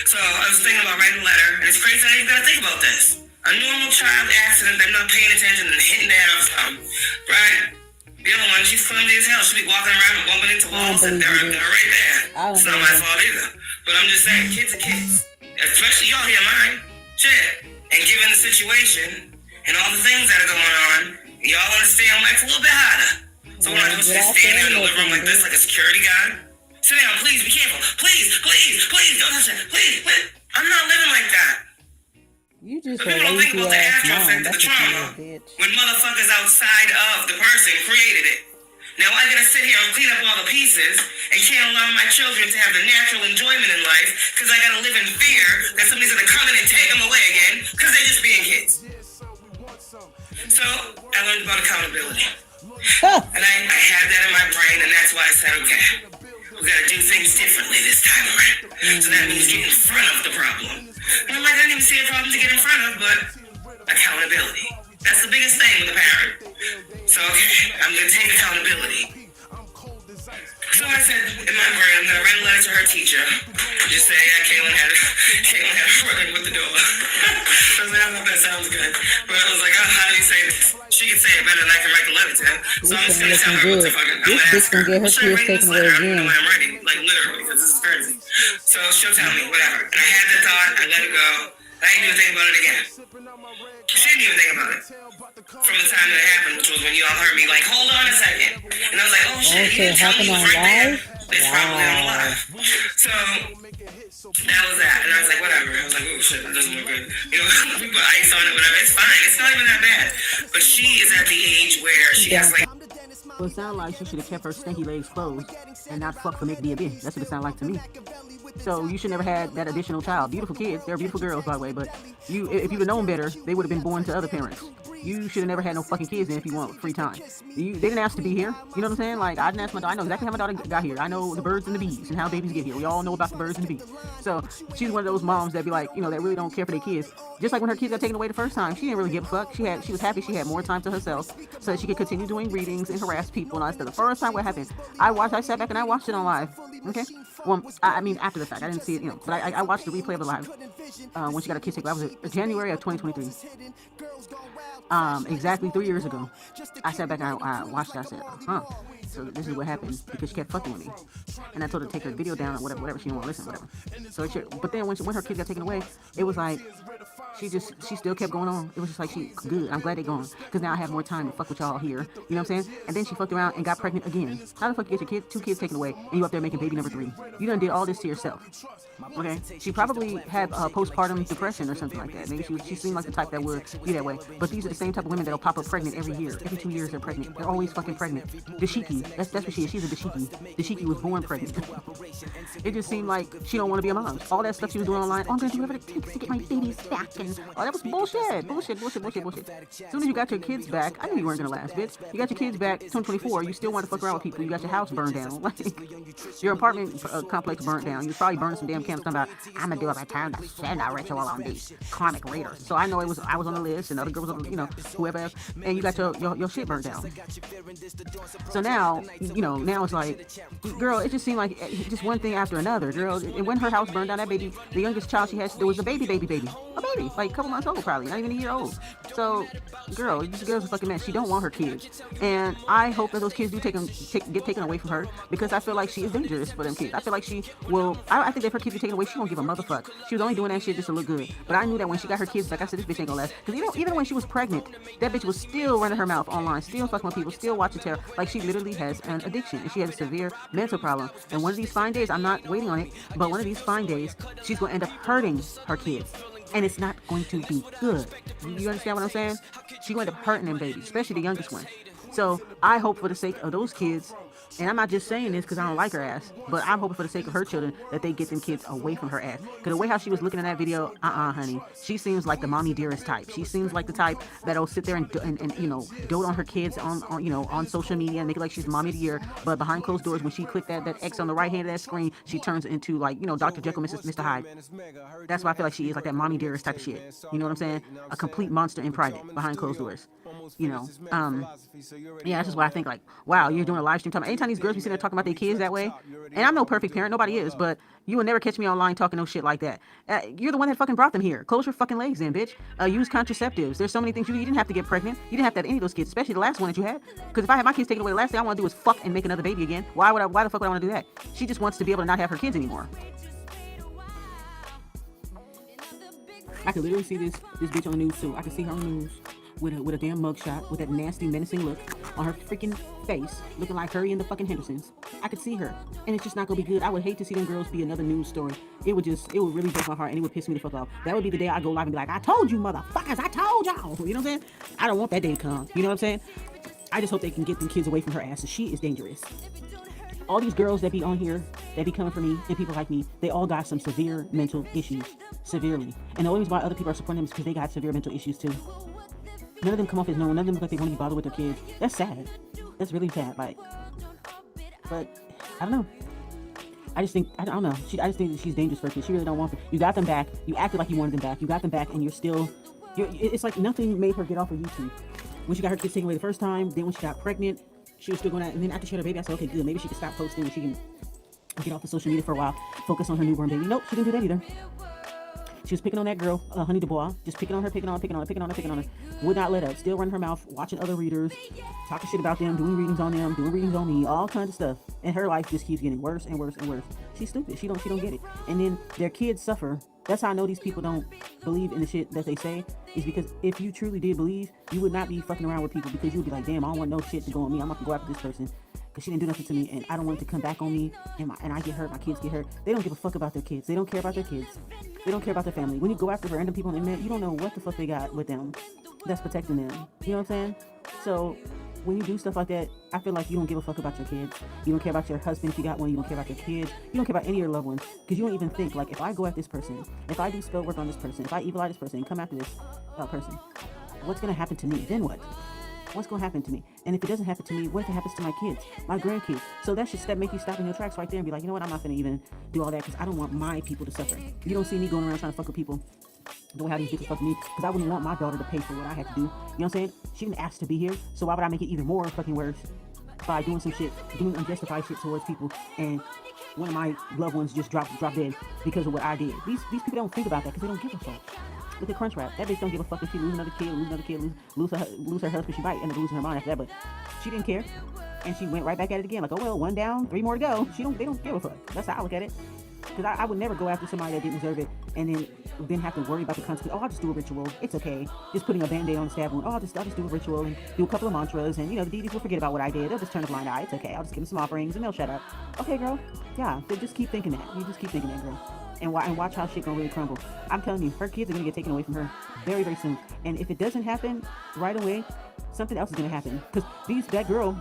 so I was thinking about writing a letter, and it's crazy that I even gotta think about this. A normal child accident, they're not paying attention and hitting their head off something, right? The other one, she's clumsy as hell. She'll be walking around and bumping into walls, and they're right there. It's not my fault either. But I'm just saying, kids are kids, especially y'all hear mine. Shit, and given the situation and all the things that are going on, y'all understand life a little bit harder. So when I was just standing in the living room like this, like a security guard, sit down, please, be careful, please, don't touch that, please. I'm not living like that. You just people don't think about the after effect of the trauma when motherfuckers outside of the person created it. Now I gotta sit here and clean up all the pieces and can't allow my children to have the natural enjoyment in life because I gotta live in fear that somebody's gonna come in and take them away again because they're just being kids. So I learned about accountability. And I had that in my brain, and that's why I said, okay, we gotta do things differently this time around. So that means get in front of the problem. And I'm like, I didn't even see a problem to get in front of, but accountability. That's the biggest thing with a parent. So okay, I'm gonna take accountability. So I said in my brain, I'm gonna write a letter to her teacher. Just say, yeah, Caitlin had a running with the door. I was like, I hope that sounds good. But I was like, oh, how do you say this? She can say it better than I can write the letter to her. So I'm just gonna tell her what the fuck I'm gonna ask her. Should I write this letter? I don't know why I'm writing. Like literally, because this is crazy. So she'll tell me, whatever. And I had the thought, I let it go. I didn't even think about it again. She didn't even think about it. From the time that it happened, which was when you all heard me like, hold on a second. And I was like, oh shit, you didn't tell me it was right there. It's probably on live. So that was that. And I was like, whatever. I was like, oh shit, that doesn't look good. You know, we put ice on it, whatever. It's fine. It's not even that bad. But she is at the age where she has like. Well, it sounded like she should have kept her stinky legs closed and not fuck for make be a bitch. That's what it sounded like to me. So you should never had that additional child. Beautiful kids. They're beautiful girls, by the way. But if you'd have known better, they would have been born to other parents. You should have never had no fucking kids then if you want free time. They didn't ask to be here. You know what I'm saying? Like, I didn't ask my daughter. I know exactly how my daughter got here. I know the birds and the bees and how babies get here. We all know about the birds and the bees. So she's one of those moms that be like, you know, that really don't care for their kids. Just like when her kids got taken away the first time, she didn't really give a fuck. She was happy she had more time to herself so that she could continue doing readings and harass people and all that stuff. The first time what happened, I sat back and I watched it on live. Okay? Well, I mean, after the fact. I didn't see it, you know, but I watched the replay of the live when she got her kids taken away. That was January of 2023. Exactly 3 years ago. I sat back and I watched it. I said, so this is what happened because she kept fucking with me. And I told her to take her video down or whatever. She didn't want to listen, whatever. So but then when her kids got taken away, it was like, she still kept going on. It was just like, good. I'm glad they're gone. Because now I have more time to fuck with y'all here. You know what I'm saying? And then she fucked around and got pregnant again. How the fuck you get your two kids taken away and you up there making baby number 3? You done did all this to yourself. Okay? She probably had postpartum depression or something like that. Maybe she seemed like the type that would be that way. But these are the same type of women that'll pop up pregnant every year. Every 2 years they're pregnant. They're always fucking pregnant. Dashiki. That's what she is. She's a dashiki. Dashiki was born pregnant. It just seemed like she don't want to be a mom. All that stuff she was doing online. Oh, I'm going to do whatever it takes to get my babies back. And that was bullshit. Bullshit. As soon as you got your kids back, I knew you weren't going to last, bitch. You got your kids back, 2024, you still want to fuck around with people. You got your house burned down. Like, your apartment complex burnt down. You probably burned some damn candles talking about, I'm going to do a return to sender ritual on these karmic raiders. So I know I was on the list and other girls, you know, whoever else, and you got your shit burnt down. So now, you know, now it's like, girl, it just seemed like just one thing after another, girl. And when her house burned down, that baby, the youngest child she had, there was a baby. A baby. like a couple months old, probably not even a year old. So, girl, this girl's a fucking mess. She don't want her kids, and I hope that those kids do get taken away from her, because I feel like she is dangerous for them kids. I feel like she will. I think that if her kids are taken away, she won't give a motherfuck. She was only doing that shit just to look good. But I knew that when she got her kids back, I said, this bitch ain't gonna last. Because even when she was pregnant, that bitch was still running her mouth online, still fucking with people, still watching terror. Like, she literally has an addiction, and she has a severe mental problem. And one of these fine days, I'm not waiting on it, but one of these fine days, she's gonna end up hurting her kids. And it's not going to be good. You understand what I'm saying? She's going to end up hurting them babies, especially the youngest one. So I hope for the sake of those kids, and I'm not just saying this because I don't like her ass, but I'm hoping for the sake of her children that they get them kids away from her ass. Because the way how she was looking in that video, honey, she seems like the mommy dearest type. She seems like the type that'll sit there and you know, dote on her kids on you know, on social media and make it like she's mommy of the year. But behind closed doors, when she clicked that X on the right hand of that screen, she turns into, like, you know, Dr. Jekyll, Mr. Hyde. That's why I feel like she is, like that mommy dearest type of shit. You know what I'm saying? A complete monster in private, behind closed doors. You know, yeah, that's just why I think, like, wow, you're doing a live stream talking. Anytime these girls be sitting there talking about their kids that way, and I'm no perfect parent, nobody is, but you will never catch me online talking no shit like that. You're the one that fucking brought them here. Close your fucking legs in, bitch. Use contraceptives. There's so many things you didn't have to get pregnant. You didn't have to have any of those kids, especially the last one that you had. Because if I had my kids taken away, the last thing I want to do is fuck and make another baby again. Why the fuck would I want to do that? She just wants to be able to not have her kids anymore. I could literally see this bitch on the news too. I could see her on the news with a damn mugshot, with that nasty, menacing look on her freaking face, looking like her and the fucking Hendersons. I could see her, and it's just not gonna be good. I would hate to see them girls be another news story. It would really break my heart, and it would piss me the fuck off. That would be the day I go live and be like, I told you, motherfuckers, I told y'all. You know what I'm saying? I don't want that day to come. You know what I'm saying? I just hope they can get them kids away from her ass. She is dangerous. All these girls that be on here, that be coming for me, and people like me, they all got some severe mental issues, severely. And the only reason why other people are supporting them is because they got severe mental issues too. None of them come off as known. None of them look like they want to be bothered with their kids. That's sad. That's really sad. Like, but I don't know. I don't know. I just think that she's dangerous for kids. She really don't want them. You got them back. You acted like you wanted them back. You got them back, and it's like nothing made her get off of YouTube. When she got her kids taken away the first time, then when she got pregnant, she was still going out. And then after she had her baby, I said, okay, good. Maybe she can stop posting and she can get off of social media for a while, focus on her newborn baby. Nope, she didn't do that either. She was picking on that girl, Honey DuBois, just picking on her. Would not let up. Still running her mouth, watching other readers, talking shit about them, doing readings on them, doing readings on me, all kinds of stuff. And her life just keeps getting worse and worse and worse. She's stupid. She don't get it. And then their kids suffer. That's how I know these people don't believe in the shit that they say, is because if you truly did believe, you would not be fucking around with people, because you would be like, damn, I don't want no shit to go on me. I'm not gonna go after this person because she didn't do nothing to me, and I don't want it to come back on me, and I get hurt, my kids get hurt. They don't give a fuck about their kids. They don't care about their kids. They don't care about their family. When you go after random people on the internet, you don't know what the fuck they got with them that's protecting them. You know what I'm saying? So when you do stuff like that, I feel like you don't give a fuck about your kids. You don't care about your husband if you got one. You don't care about your kids. You don't care about any of your loved ones, because you don't even think, like, if I go at this person, if I do spell work on this person, if I evil eye this person and come after this person, what's gonna happen to me? Then what? What's gonna happen to me? And if it doesn't happen to me, what happens to my kids, my grandkids? So that should make you stop in your tracks right there and be like, you know what? I'm not gonna even do all that, because I don't want my people to suffer. You don't see me going around trying to fuck with people the way how these bitches fuck me, because I wouldn't want my daughter to pay for what I had to do. You know what I'm saying? She didn't ask to be here, so why would I make it even more fucking worse by doing some shit, doing unjustified shit towards people, and one of my loved ones just drop dead because of what I did. These people don't think about that, because they don't give a fuck. Look at Crunchwrap. That bitch don't give a fuck if she lose another kid, lose her husband. She might end up losing her mind after that, but she didn't care, and she went right back at it again. Like, oh well, one down, 3 more to go. They don't give a fuck. That's how I look at it. Because I would never go after somebody that didn't deserve it, and then have to worry about the consequences. Oh, I'll just do a ritual. It's okay. Just putting a band-aid on the stab wound. Oh, I'll just do a ritual and do a couple of mantras, and, you know, the deities will forget about what I did. They'll just turn a blind eye. It's okay. I'll just give them some offerings, and they'll shut up. Okay, girl. Yeah, they just keep thinking that. You just keep thinking that, girl. And watch how shit gonna really crumble. I'm telling you, her kids are gonna get taken away from her very, very soon. And if it doesn't happen right away, something else is gonna happen. Because that girl,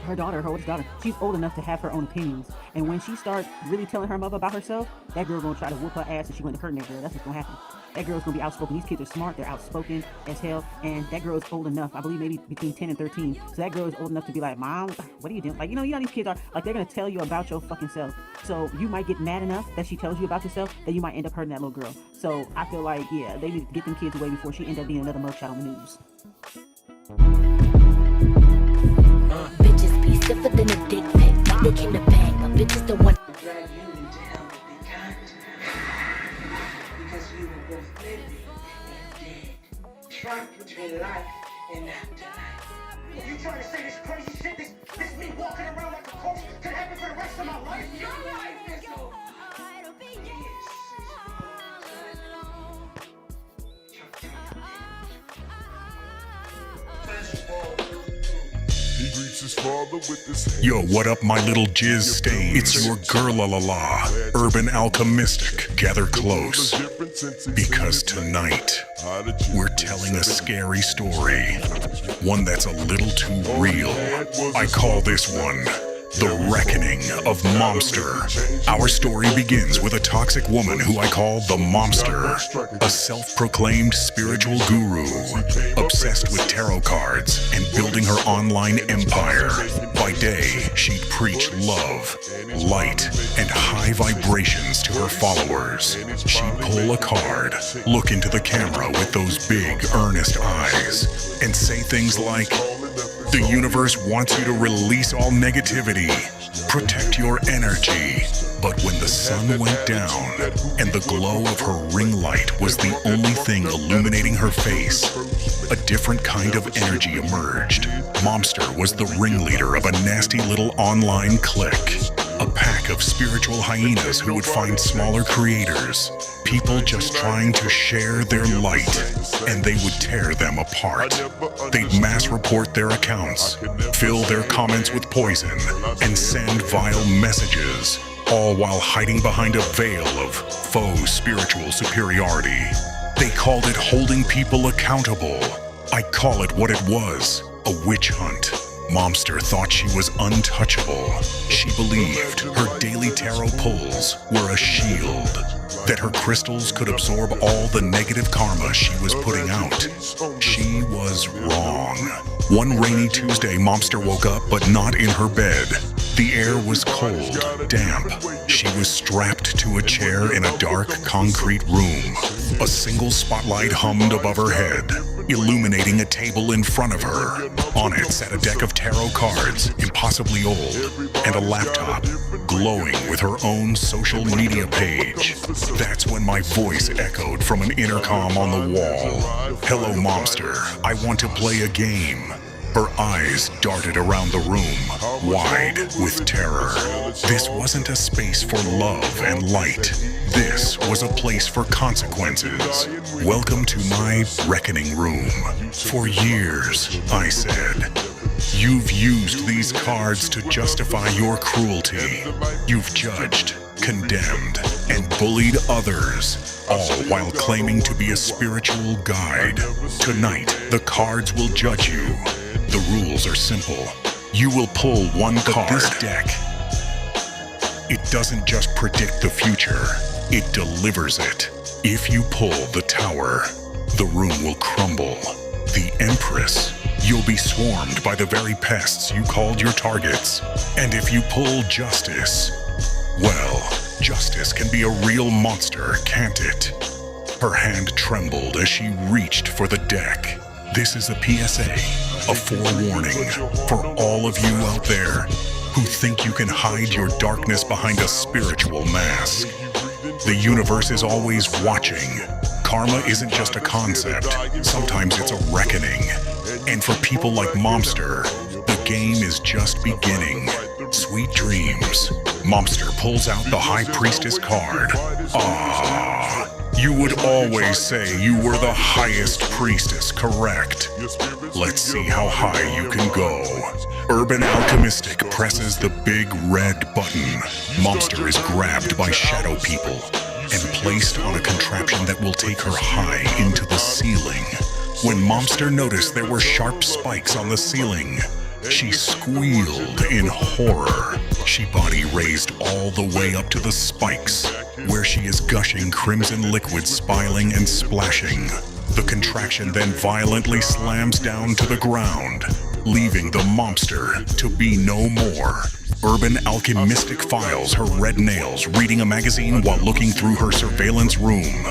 her oldest daughter, she's old enough to have her own opinions. And when she starts really telling her mother about herself, that girl gonna try to whoop her ass, and she gonna hurt that girl. That's what's gonna happen. That girl's gonna be outspoken. These kids are smart, they're outspoken as hell, and that girl is old enough, I believe maybe between 10 and 13. So that girl is old enough to be like, Mom, what are you doing? Like, you know these kids are, like, they're gonna tell you about your fucking self. So you might get mad enough that she tells you about yourself that you might end up hurting that little girl. So I feel like, yeah, they need to get them kids away before she ends up being another mugshot on the news. Bitches be stiffer than a dick pic. They came to bang, but bitches don't want to drag you into hell with the cat, because you were both living trump between life and afterlife. You trying to say this crazy shit, this me walking around like a corpse could happen for the rest of my life? Your life is over. Yo, what up, my little jizz stain? It's your girl, la la la, urban alchemistic. Gather close, because tonight we're telling a scary story, one that's a little too real. I call this one The Reckoning of Momster. Our story begins with a toxic woman who I call the Momster, a self-proclaimed spiritual guru, obsessed with tarot cards and building her online empire. By day, she'd preach love, light, and high vibrations to her followers. She'd pull a card, look into the camera with those big, earnest eyes, and say things like, "The universe wants you to release all negativity. Protect your energy." But when the sun went down and the glow of her ring light was the only thing illuminating her face, a different kind of energy emerged. Momster was the ringleader of a nasty little online clique. A pack of spiritual hyenas who would find smaller creators, people just trying to share their light, and they would tear them apart. They'd mass report their accounts, fill their comments with poison, and send vile messages, all while hiding behind a veil of faux spiritual superiority. They called it holding people accountable. I call it what it was, a witch hunt. Momster thought she was untouchable. She believed her daily tarot pulls were a shield, that her crystals could absorb all the negative karma she was putting out. She was wrong. One rainy Tuesday, Momster woke up, but not in her bed. The air was cold, damp. She was strapped to a chair in a dark, concrete room. A single spotlight hummed above her head, illuminating a table in front of her. On it sat a deck of tarot cards, impossibly old, and a laptop, glowing with her own social media page. That's when my voice echoed from an intercom on the wall. "Hello, Momster. I want to play a game." Her eyes darted around the room, wide with terror. This wasn't a space for love and light. This was a place for consequences. "Welcome to my reckoning room. For years," I said, "you've used these cards to justify your cruelty. You've judged, condemned, and bullied others, all while claiming to be a spiritual guide. Tonight, the cards will judge you. The rules are simple. You will pull one card. But this deck, it doesn't just predict the future, it delivers it. If you pull the Tower, the room will crumble. The Empress, you'll be swarmed by the very pests you called your targets. And if you pull Justice, well, justice can be a real monster, can't it?" Her hand trembled as she reached for the deck. This is a PSA, a forewarning for all of you out there who think you can hide your darkness behind a spiritual mask. The universe is always watching. Karma isn't just a concept. Sometimes it's a reckoning. And for people like Momster, the game is just beginning. Sweet dreams. Momster pulls out the High Priestess card. Ah, you would always say you were the highest priestess, correct? Let's see how high you can go. Urban Alchemistic presses the big red button. Momster is grabbed by shadow people and placed on a contraption that will take her high into the ceiling. When Momster noticed there were sharp spikes on the ceiling, she squealed in horror. She body raised all the way up to the spikes, where she is gushing crimson liquid, spilling and splashing. The contraction then violently slams down to the ground, leaving the Momster to be no more. Urban Alchemistic files her red nails, reading a magazine while looking through her surveillance room.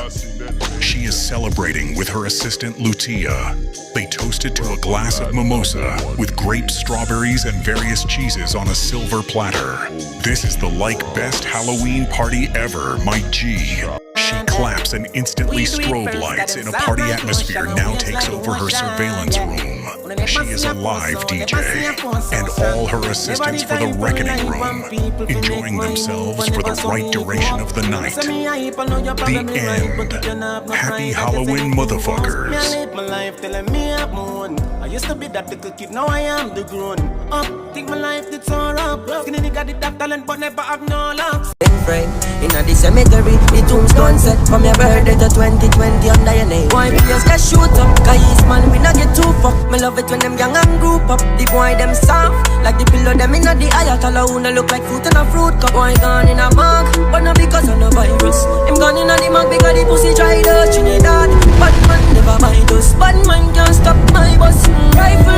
She is celebrating with her assistant Lucia. They toasted to a glass of mimosa with grapes, strawberries, and various cheeses on a silver platter. This is the best Halloween party ever, my G. She claps and instantly strobe lights in a party atmosphere now takes over her surveillance room. She is a live DJ, and all her assistants for the reckoning room, enjoying themselves for the right duration of the night. The end. Happy Halloween, motherfuckers. I used to be that little kid, now I am the grown up. Think my life did so rough. Skinny nigga did that talent, but never have no luck. In the cemetery, the tombstone set from your birthday to 2020 under your name. Why we just get shoot up? Guys, man, we not get too fucked. Me love it when them young and group up. The boy them soft, like the pillow them in the ayatollah who no look like fruit in a fruit cup. Boy gone in a mug, but not because of no virus. Him gone in a the mug because the pussy tried to Trinidad. Bad man never mind us. Bad man can't stop my bus. Rifle